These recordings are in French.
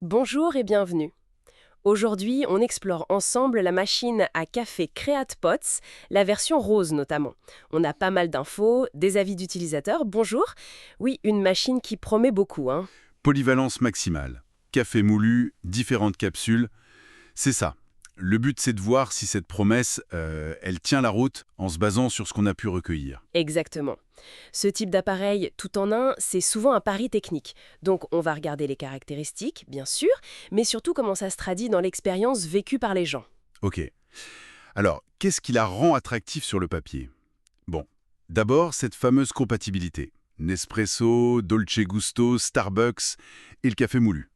Bonjour et bienvenue. Aujourd'hui, on explore ensemble la machine à café CreatePots, la version rose notamment. On a pas mal d'infos, des avis d'utilisateurs. Bonjour. Oui, une machine qui promet beaucoup, hein. Polyvalence maximale. Café moulu, différentes capsules. C'est ça. Le but, c'est de voir si cette promesse, elle tient la route en se basant sur ce qu'on a pu recueillir. Exactement. Ce type d'appareil tout en un, c'est souvent un pari technique. Donc on va regarder les caractéristiques, bien sûr, mais surtout comment ça se traduit dans l'expérience vécue par les gens. Ok. Alors, qu'est-ce qui la rend attractive sur le papier? Bon, d'abord, cette fameuse compatibilité. Nespresso, Dolce Gusto, Starbucks et le café moulu.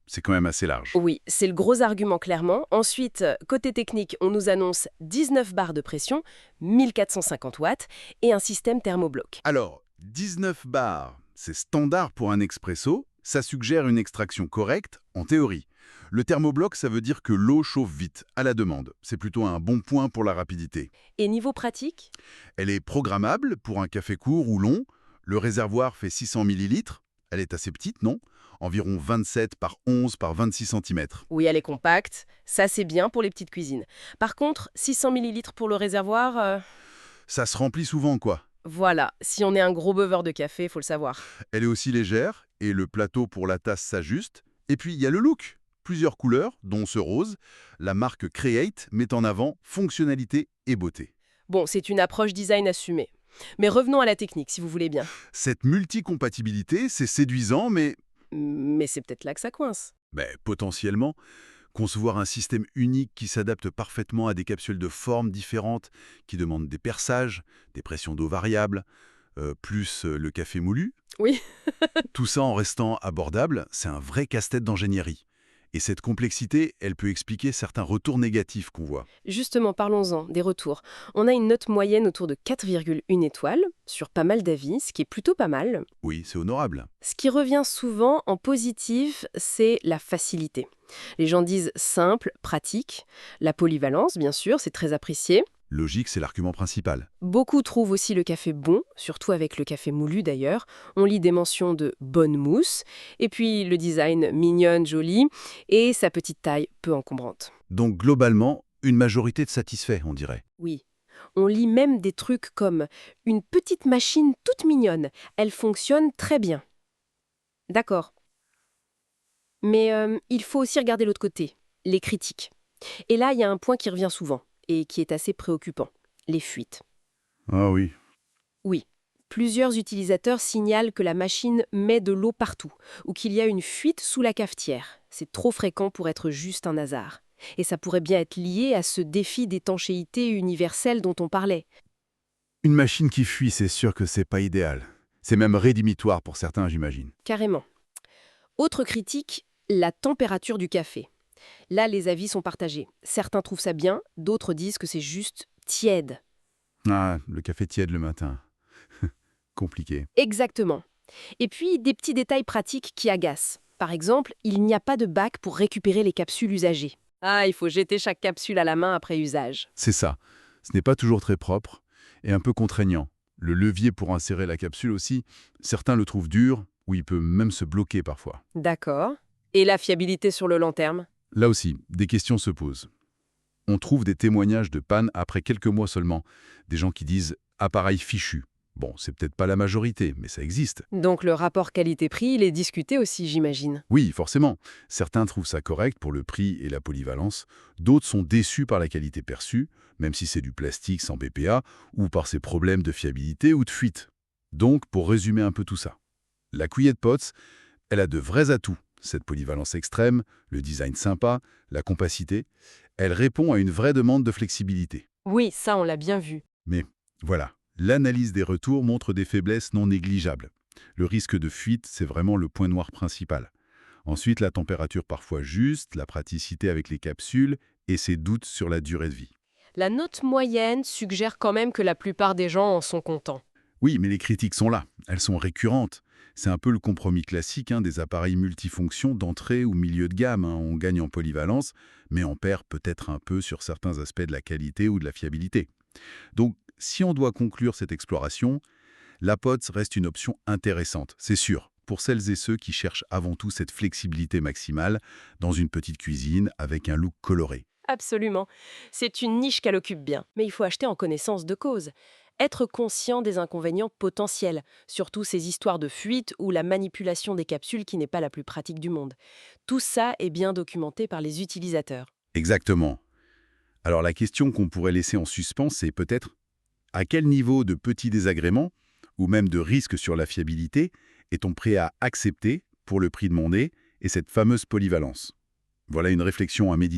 C'est quand même assez large. Oui, c'est le gros argument clairement. Ensuite, côté technique, on nous annonce 19 barres de pression, 1450 watts et un système thermobloc. Alors, 19 bars, c'est standard pour un expresso, ça suggère une extraction correcte, en théorie. Le thermobloc, ça veut dire que l'eau chauffe vite, à la demande. C'est plutôt un bon point pour la rapidité. Et niveau pratique? Elle est programmable pour un café court ou long. Le réservoir fait 600 millilitres. Elle est assez petite, non? Environ 27 par 11 par 26 centimètres. Oui, elle est compacte, ça c'est bien pour les petites cuisines. Par contre, 600 millilitres pour le réservoir, Ça se remplit souvent, quoi. voilà, si on est un gros buveur de café, faut le savoir. Elle est aussi légère, et le plateau pour la tasse s'ajuste. Et puis, il y a le look. Plusieurs couleurs, dont ce rose. La marque Create met en avant fonctionnalité et beauté. Bon, c'est une approche design assumée. Mais revenons à la technique, si vous voulez bien. Cette multicompatibilité, c'est séduisant, mais Mais c'est peut-être là que ça coince. potentiellement, concevoir un système unique qui s'adapte parfaitement à des capsules de formes différentes, qui demandent des perçages, des pressions d'eau variables, plus le café moulu, Oui. tout ça en restant abordable, c'est un vrai casse-tête d'ingénierie. Et cette complexité, elle peut expliquer certains retours négatifs qu'on voit. Justement, parlons-en, des retours. On a une note moyenne autour de 4,1 étoiles sur pas mal d'avis, ce qui est plutôt pas mal. Oui, c'est honorable. Ce qui revient souvent en positif, c'est la facilité. Les gens disent simple, pratique. La polyvalence, bien sûr, c'est très apprécié. Logique, c'est l'argument principal. Beaucoup trouvent aussi le café bon, surtout avec le café moulu d'ailleurs. On lit des mentions de bonne mousse, et puis le design mignonne, joli, et sa petite taille peu encombrante. Donc globalement, une majorité de satisfaits, on dirait. Oui. On lit même des trucs comme une petite machine toute mignonne. Elle fonctionne très bien. D'accord. Mais il faut aussi regarder l'autre côté, les critiques. Et là, il y a un point qui revient souvent et qui est assez préoccupant, les fuites. Ah oui. Oui, plusieurs utilisateurs signalent que la machine met de l'eau partout ou qu'il y a une fuite sous la cafetière. C'est trop fréquent pour être juste un hasard. Et ça pourrait bien être lié à ce défi d'étanchéité universelle dont on parlait. Une machine qui fuit, c'est sûr que c'est pas idéal. C'est même rédhibitoire pour certains, j'imagine. Carrément. Autre critique, la température du café. Là, les avis sont partagés. Certains trouvent ça bien, d'autres disent que c'est juste tiède. Ah, le café tiède le matin. Compliqué. Exactement. Et puis, des petits détails pratiques qui agacent. Par exemple, il n'y a pas de bac pour récupérer les capsules usagées. Ah, il faut jeter chaque capsule à la main après usage. C'est ça. Ce n'est pas toujours très propre et un peu contraignant. Le levier pour insérer la capsule aussi, certains le trouvent dur ou il peut même se bloquer parfois. D'accord. Et la fiabilité sur le long terme? Là aussi, des questions se posent. On trouve des témoignages de panne après quelques mois seulement. Des gens qui disent «appareil fichu». Bon, c'est peut-être pas la majorité, mais ça existe. Donc le rapport qualité-prix, il est discuté aussi, j'imagine. Oui, forcément. Certains trouvent ça correct pour le prix et la polyvalence. D'autres sont déçus par la qualité perçue, même si c'est du plastique sans BPA, ou par ses problèmes de fiabilité ou de fuite. Donc, pour résumer un peu tout ça, la Quiet Pots, elle a de vrais atouts. Cette polyvalence extrême, le design sympa, la compacité, elle répond à une vraie demande de flexibilité. Oui, ça, on l'a bien vu. Mais voilà, l'analyse des retours montre des faiblesses non négligeables. Le risque de fuite, c'est vraiment le point noir principal. Ensuite, la température parfois juste, la praticité avec les capsules et ses doutes sur la durée de vie. La note moyenne suggère quand même que la plupart des gens en sont contents. Oui, mais les critiques sont là, elles sont récurrentes. C'est un peu le compromis classique des appareils multifonctions d'entrée ou milieu de gamme. On gagne en polyvalence, mais on perd peut-être un peu sur certains aspects de la qualité ou de la fiabilité. Donc, si on doit conclure cette exploration, la POTS reste une option intéressante, c'est sûr. pour celles et ceux qui cherchent avant tout cette flexibilité maximale dans une petite cuisine avec un look coloré. Absolument. C'est une niche qu'elle occupe bien, mais il faut acheter en connaissance de cause. Être conscient des inconvénients potentiels, surtout ces histoires de fuite ou la manipulation des capsules qui n'est pas la plus pratique du monde. Tout ça est bien documenté par les utilisateurs. Exactement. Alors la question qu'on pourrait laisser en suspens, c'est peut-être à quel niveau de petits désagréments, ou même de risque sur la fiabilité, est-on prêt à accepter pour le prix demandé et cette fameuse polyvalence? Voilà une réflexion à méditer.